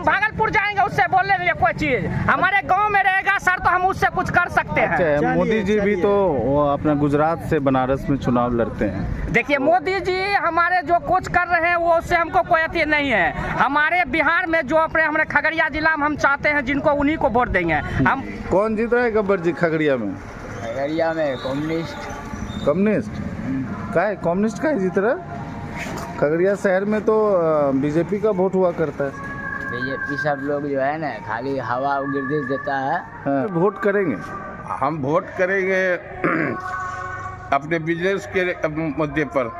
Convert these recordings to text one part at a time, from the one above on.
हम भागलपुर जाएंगे उससे बोलने के लिए कोई चीज हमारे गांव में रहेगा सर तो हम उससे कुछ कर सकते हैं। अच्छा, मोदी जी भी तो वो अपना गुजरात से बनारस में चुनाव लड़ते हैं। देखिए मोदी जी हमारे जो कुछ कर रहे हैं वो उससे हमको कोई अति नहीं है। हमारे बिहार में जो अपने हमारे खगड़िया जिला में हम चाहते हैं जिनको उन्हीं को वोट देंगे हम। कौन जीत रहा है गब्बर जी खगड़िया में? खगड़िया में कम्युनिस्ट। कम्युनिस्ट का जीत रहा है? खगड़िया शहर में तो बीजेपी का वोट हुआ करता है। बीजेपी सब लोग जो है ना खाली हवा गिरदिश देता है। हाँ, वोट करेंगे। हम वोट करेंगे अपने बिजनेस के मुद्दे पर,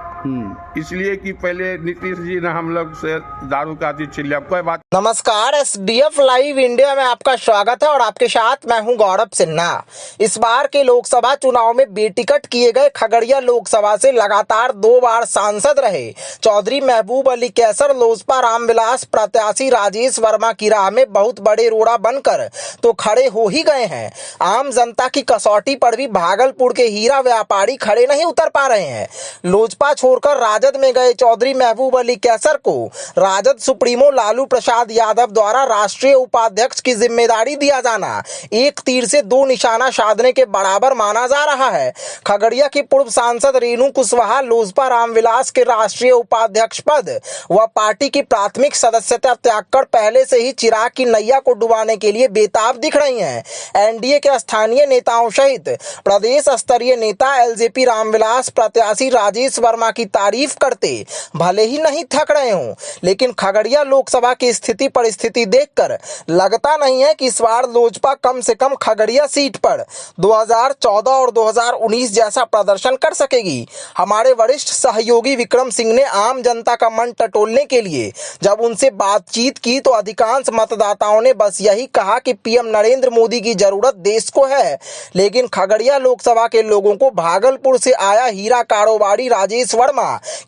इसलिए कि पहले नीतीश जी ने हम लोग से दारू का छिल्ला कोई बात। नमस्कार, SDF लाइव इंडिया में आपका स्वागत है और आपके साथ मैं हूं गौरव सिन्हा। इस बार के लोकसभा चुनाव में बेटिकट किए गए खगड़िया लोकसभा से लगातार 2 बार सांसद रहे चौधरी महबूब अली कैसर लोजपा रामविलास प्रत्याशी राजेश वर्मा की राह में बहुत बड़े रोड़ा बनकर तो खड़े हो ही गए हैं। आम जनता की कसौटी पर भी भागलपुर के हीरा व्यापारी खड़े नहीं उतर पा रहे हैं। लोजपा छोड़कर राजद में गए चौधरी महबूब अली कैसर को राजद सुप्रीमो लालू प्रसाद यादव द्वारा राष्ट्रीय उपाध्यक्ष की जिम्मेदारी दिया जाना एक तीर से 2 निशाना साधने के बराबर माना जा रहा है। खगड़िया की पूर्व सांसद रेणु कुशवाहा लोजपा रामविलास के राष्ट्रीय उपाध्यक्ष पद व पार्टी की प्राथमिक सदस्यता त्याग कर पहले से ही चिराग की नैया को डुबाने के लिए बेताब दिख रही हैं। एनडीए के स्थानीय नेताओं सहित प्रदेश स्तरीय नेता एलजेपी रामविलास प्रत्याशी राजेश वर्मा की तारीफ करते भले ही नहीं थक रहे हों, लेकिन खगड़िया लोकसभा की स्थिति परिस्थिति देखकर लगता नहीं है कि इस बार लोजपा कम से कम खगड़िया सीट पर 2014 और 2019 जैसा प्रदर्शन कर सकेगी। हमारे वरिष्ठ सहयोगी विक्रम सिंह ने आम जनता का मन टटोलने के लिए जब उनसे बातचीत की तो अधिकांश मतदाताओं ने बस यही कहा कि पीएम नरेंद्र मोदी की जरूरत देश को है, लेकिन खगड़िया लोकसभा के लोगों को भागलपुर से आया हीरा कारोबारी राजेश वर्मा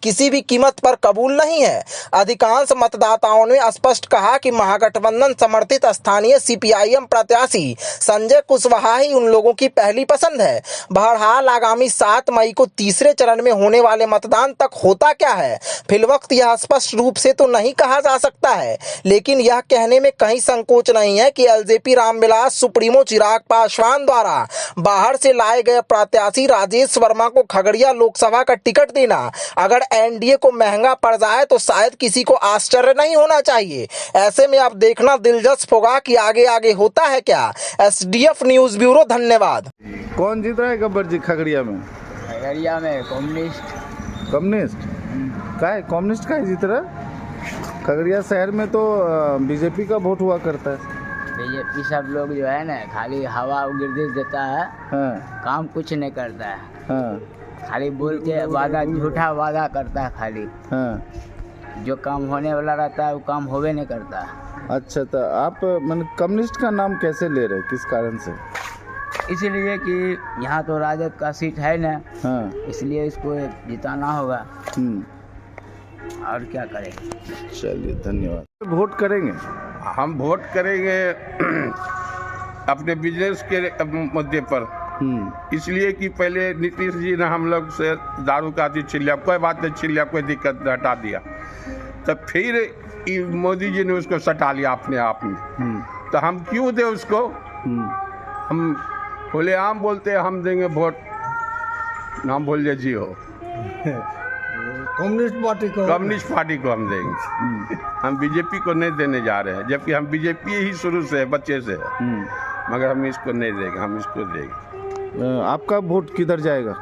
किसी भी कीमत पर कबूल नहीं है। अधिकांश मतदाताओं ने स्पष्ट कहा कि महागठबंधन समर्थित स्थानीय सीपीआईएम प्रत्याशी संजय कुशवाहा ही उन लोगों की पहली पसंद है। बहरहाल आगामी 7 मई को तीसरे चरण में होने वाले मतदान तक होता क्या है फिलवक्त यह स्पष्ट रूप से तो नहीं कहा जा सकता है, लेकिन यह कहने में कहीं संकोच नहीं है कि एलजेपी रामविलास सुप्रीमो चिराग पासवान द्वारा बाहर से लाए गए प्रत्याशी राजेश वर्मा को खगड़िया लोकसभा का टिकट देना अगर एनडीए को महंगा पड़ जाए तो शायद किसी को आश्चर्य नहीं होना चाहिए। ऐसे में अब देखना दिलचस्प होगा कि आगे आगे होता है क्या। SDF न्यूज ब्यूरो, धन्यवाद। कौन जीत रहा है गब्बर जी खगड़िया में? खगड़िया में कम्युनिस्ट का जीत रहा है? खगड़िया शहर में तो बीजेपी का वोट हुआ करता है। बीजेपी सब लोग जो है ना खाली हवा गिरदिश देता है। हाँ, काम कुछ नहीं करता है। हाँ, खाली बोल के वादा, झूठा वादा करता है खाली। हाँ। जो काम होने वाला रहता है वो काम होवे नहीं करता। अच्छा, तो आप मैंने कम्युनिस्ट का नाम कैसे ले रहे हैं, किस कारण से? इसलिए कि यहाँ तो राजद का सीट है ना। हाँ, इसलिए इसको जिताना होगा और क्या करें। चलिए, धन्यवाद। वोट करेंगे। हम वोट करेंगे अपने बिजनेस के मुद्दे पर, इसलिए कि पहले नीतीश जी ने हम लोग से दारू का छिल्ला कोई बात नहीं, छिल्ला कोई दिक्कत हटा दिया, तब फिर मोदी जी ने उसको सटा लिया अपने आप में। तो हम क्यों दे उसको? हम खुलेआम बोलते हैं हम देंगे वोट, नाम बोल लीजिए हो कम्युनिस्ट पार्टी को हम देंगे। हम बीजेपी को नहीं देने जा रहे हैं, जबकि हम बीजेपी ही शुरू से बच्चे से है, मगर हम इसको नहीं देंगे, हम इसको देंगे। आपका वोट किधर जाएगा?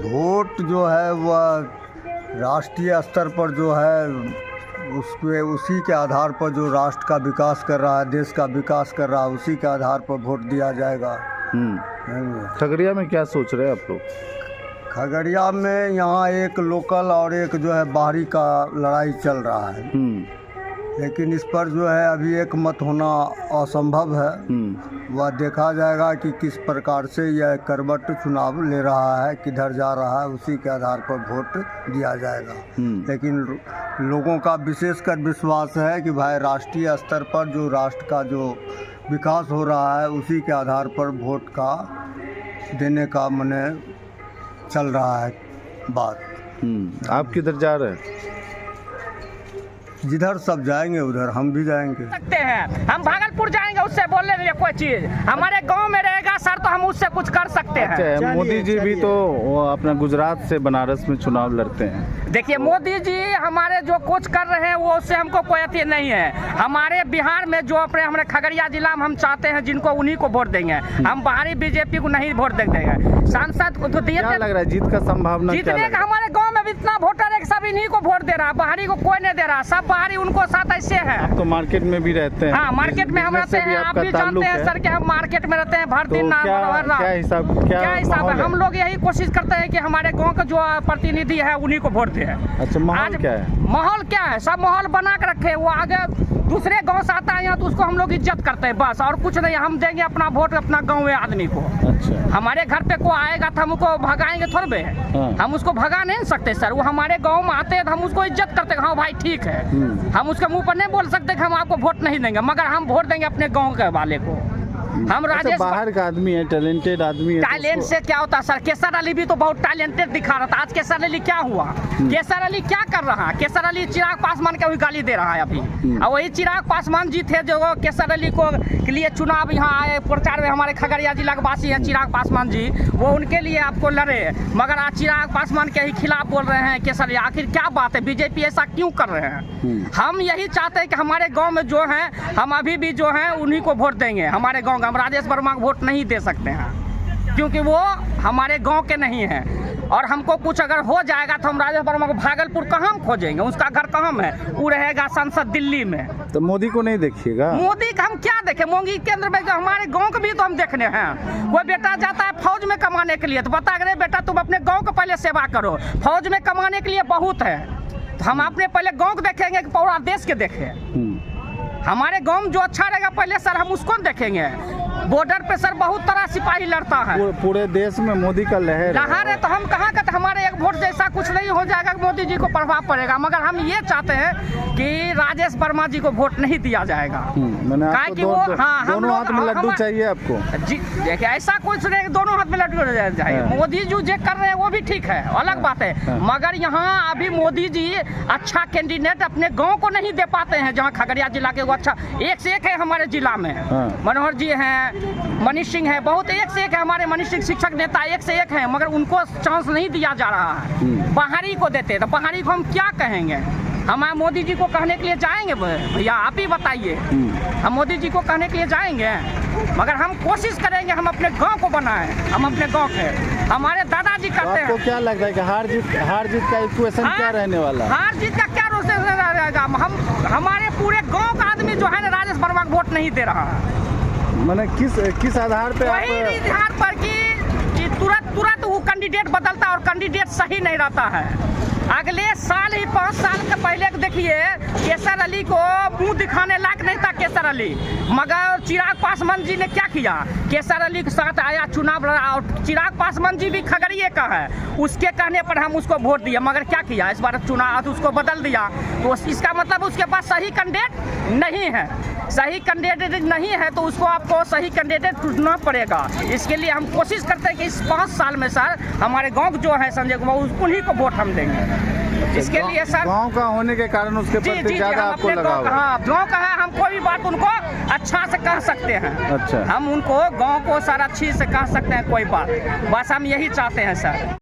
वोट जो है वह राष्ट्रीय स्तर पर जो है उसके उसी के आधार पर जो राष्ट्र का विकास कर रहा है, देश का विकास कर रहा है, उसी के आधार पर वोट दिया जाएगा। खगड़िया में क्या सोच रहे हैं आप लोग? खगड़िया में यहाँ एक लोकल और एक जो है बाहरी का लड़ाई चल रहा है, लेकिन इस पर जो है अभी एक मत होना असंभव है। वह देखा जाएगा कि किस प्रकार से यह करवट चुनाव ले रहा है, किधर जा रहा है, उसी के आधार पर वोट दिया जाएगा। लेकिन लोगों का विशेषकर विश्वास है कि भाई राष्ट्रीय स्तर पर जो राष्ट्र का जो विकास हो रहा है उसी के आधार पर वोट का देने का मने चल रहा है बात। आप किधर जा रहे हैं? जिधर सब जाएंगे उधर हम भी जाएंगे। सकते हैं हम भागलपुर जाएंगे, उससे बोलने के लिए कोई चीज हमारे गांव में रहेगा सर तो हम उससे कुछ कर सकते हैं। अच्छा, मोदी जी भी तो वो अपना गुजरात से बनारस में चुनाव लड़ते हैं। देखिए मोदी जी हमारे जो कुछ कर रहे हैं वो उससे हमको कोई अति नहीं है। हमारे बिहार में जो अपने हमारे खगड़िया जिला में हम चाहते हैं जिनको उन्हीं को वोट देंगे। हम बाहरी बीजेपी को नहीं वोट देंगे। सांसद को तो क्या लग रहा है जीत का संभावना? जीतने का हमारे गांव में इतना वोटर है सब इन्हीं को वोट दे रहा, बाहरी को कोई नहीं दे रहा। सब बाहरी उनको साथ ऐसे है। तो मार्केट में भी रहते हैं। हाँ मार्केट में हम रहते हैं, आप भी जानते हैं सर कि हम मार्केट में रहते हैं भर दिन क्या हिसाब है? हम लोग यही कोशिश करते हैं कि हमारे गांव का जो प्रतिनिधि है उन्हीं को वोट दे। अच्छा, माहौल क्या है? माहौल क्या है? सब माहौल बना के रखे। वो आगे दूसरे गांव से आता है यहाँ तो उसको हम लोग इज्जत करते हैं बस, और कुछ नहीं। हम देंगे अपना वोट अपना गाँव में आदमी को। अच्छा, हमारे घर पे कोई आएगा तो हम उसको भगाएंगे थोड़े? हम उसको भगा नहीं सकते सर। वो हमारे गांव में आते हैं तो हम उसको इज्जत करते हैं। हाँ भाई ठीक है, हम उसके मुंह पर नहीं बोल सकते कि हम आपको वोट नहीं देंगे, मगर हम वोट देंगे अपने गांव के वाले को। हम राजेश बाहर का आदमी है, टैलेंटेड आदमी है। टैलेंट से क्या होता है सर? केसर अली भी तो बहुत टैलेंटेड दिखा रहा था। आज केसर अली क्या हुआ? केसर अली क्या कर रहा है? केसर अली चिराग पासवान का भी गाली दे रहा है अभी। और वही चिराग पासवान जी थे जो केसर अली को के लिए चुनाव यहाँ आए प्रचार में। हमारे खगड़िया जिला के वासी हैं चिराग पासवान जी, वो उनके लिए आपको लड़े, मगर आज चिराग पासवान के ही खिलाफ बोल रहे हैं केसर अली। आखिर क्या बात है? बीजेपी ऐसा क्यों कर रहे हैं? हम यही चाहते हैं कि हमारे गाँव में जो है हम अभी भी जो है उन्हीं को वोट देंगे। हमारे गाँव हम राजेश वर्मा को वोट नहीं दे सकते हैं क्योंकि वो हमारे गांव के नहीं हैं। और हमको कुछ अगर हो जाएगा तो हम राजेश वर्मा को भागलपुर कहाँ खोजेंगे? उसका घर कहाँ है? वो रहेगा संसद दिल्ली में। तो मोदी को नहीं देखिएगा? मोदी का हम क्या देखें? मोदी केंद्र में हमारे गांव को भी तो हम देखने हैं। कोई बेटा जाता है फौज में कमाने के लिए तो बता रहे बेटा तुम अपने गाँव को पहले सेवा करो। फौज में कमाने के लिए बहुत है तो हम अपने पहले गाँव को देखेंगे कि पूरा देश के देखें। हमारे गांव जो अच्छा रहेगा पहले सर हम उसको देखेंगे। बॉर्डर पे सर बहुत तरह सिपाही लड़ता है। पूरे देश में मोदी का लहर है तो हम कहाँ का? हमारे एक वोट जैसा कुछ नहीं हो जाएगा कि मोदी जी को प्रभाव पड़ेगा, मगर हम ये चाहते हैं कि राजेश वर्मा जी को वोट नहीं दिया जाएगा। कि वो हाँ दोनों हाथ में लड्डू चाहिए आपको जी। देखिए ऐसा कुछ नहीं, दोनों हाथ में लड्डू चाहिए। मोदी जी जो कर रहे हैं वो भी ठीक है, अलग बात है, मगर यहाँ अभी मोदी जी अच्छा कैंडिडेट अपने गाँव को नहीं दे पाते हैं। जहाँ खगड़िया जिला के अच्छा एक से एक है हमारे जिला में। मनोहर जी हैं, मनीष सिंह है, बहुत एक से एक है हमारे मनीष सिंह शिक्षक नेता एक से एक है, मगर उनको चांस नहीं दिया जा रहा है। बाहरी को देते तो बाहरी को हम क्या कहेंगे? हम मोदी जी को कहने के लिए जाएंगे? भैया आप ही बताइए, हम मोदी जी को कहने के लिए जाएंगे? मगर हम कोशिश करेंगे हम अपने गांव को बनाएं। हम अपने गांव के हमारे दादाजी करते हैं। आपको क्या लगता है कि हार जीत का इक्वेशन क्या रहने वाला है? हार जीत का क्या रहेगा? हम हमारे पूरे गांव का आदमी जो है ना राजेश वर्मा को वोट नहीं दे रहा है। मैंने किस आधार पे? वही आधार पर कि तुरंत वो कैंडिडेट बदलता है और कैंडिडेट सही नहीं रहता है। अगले साल ही 5 साल के पहले देखिए केसर अली को मुंह दिखाने लायक नहीं था केसर अली, मगर चिराग पासवान जी ने क्या किया? केसर अली के साथ आया, चुनाव लड़ा, और चिराग पासवान जी भी खगड़िए का है, उसके कहने पर हम उसको वोट दिया, मगर क्या किया? इस बार चुनाव उसको बदल दिया। तो इसका मतलब उसके पास सही कैंडिडेट नहीं है। सही कैंडिडेट नहीं है तो उसको आपको सही कैंडिडेट चुनना पड़ेगा। इसके लिए हम कोशिश करते हैं कि इस 5 साल में सर हमारे गाँव जो है संजय कुमार उन्हीं को वोट हम देंगे। इसके लिए सर गांव का होने के कारण उसके प्रति ज्यादा आपको लगाव है। हाँ गाँव का है, हम कोई भी बात उनको अच्छा से कह सकते हैं। अच्छा, हम उनको गाँव को सर अच्छी से कह सकते हैं कोई बात, बस हम यही चाहते हैं सर।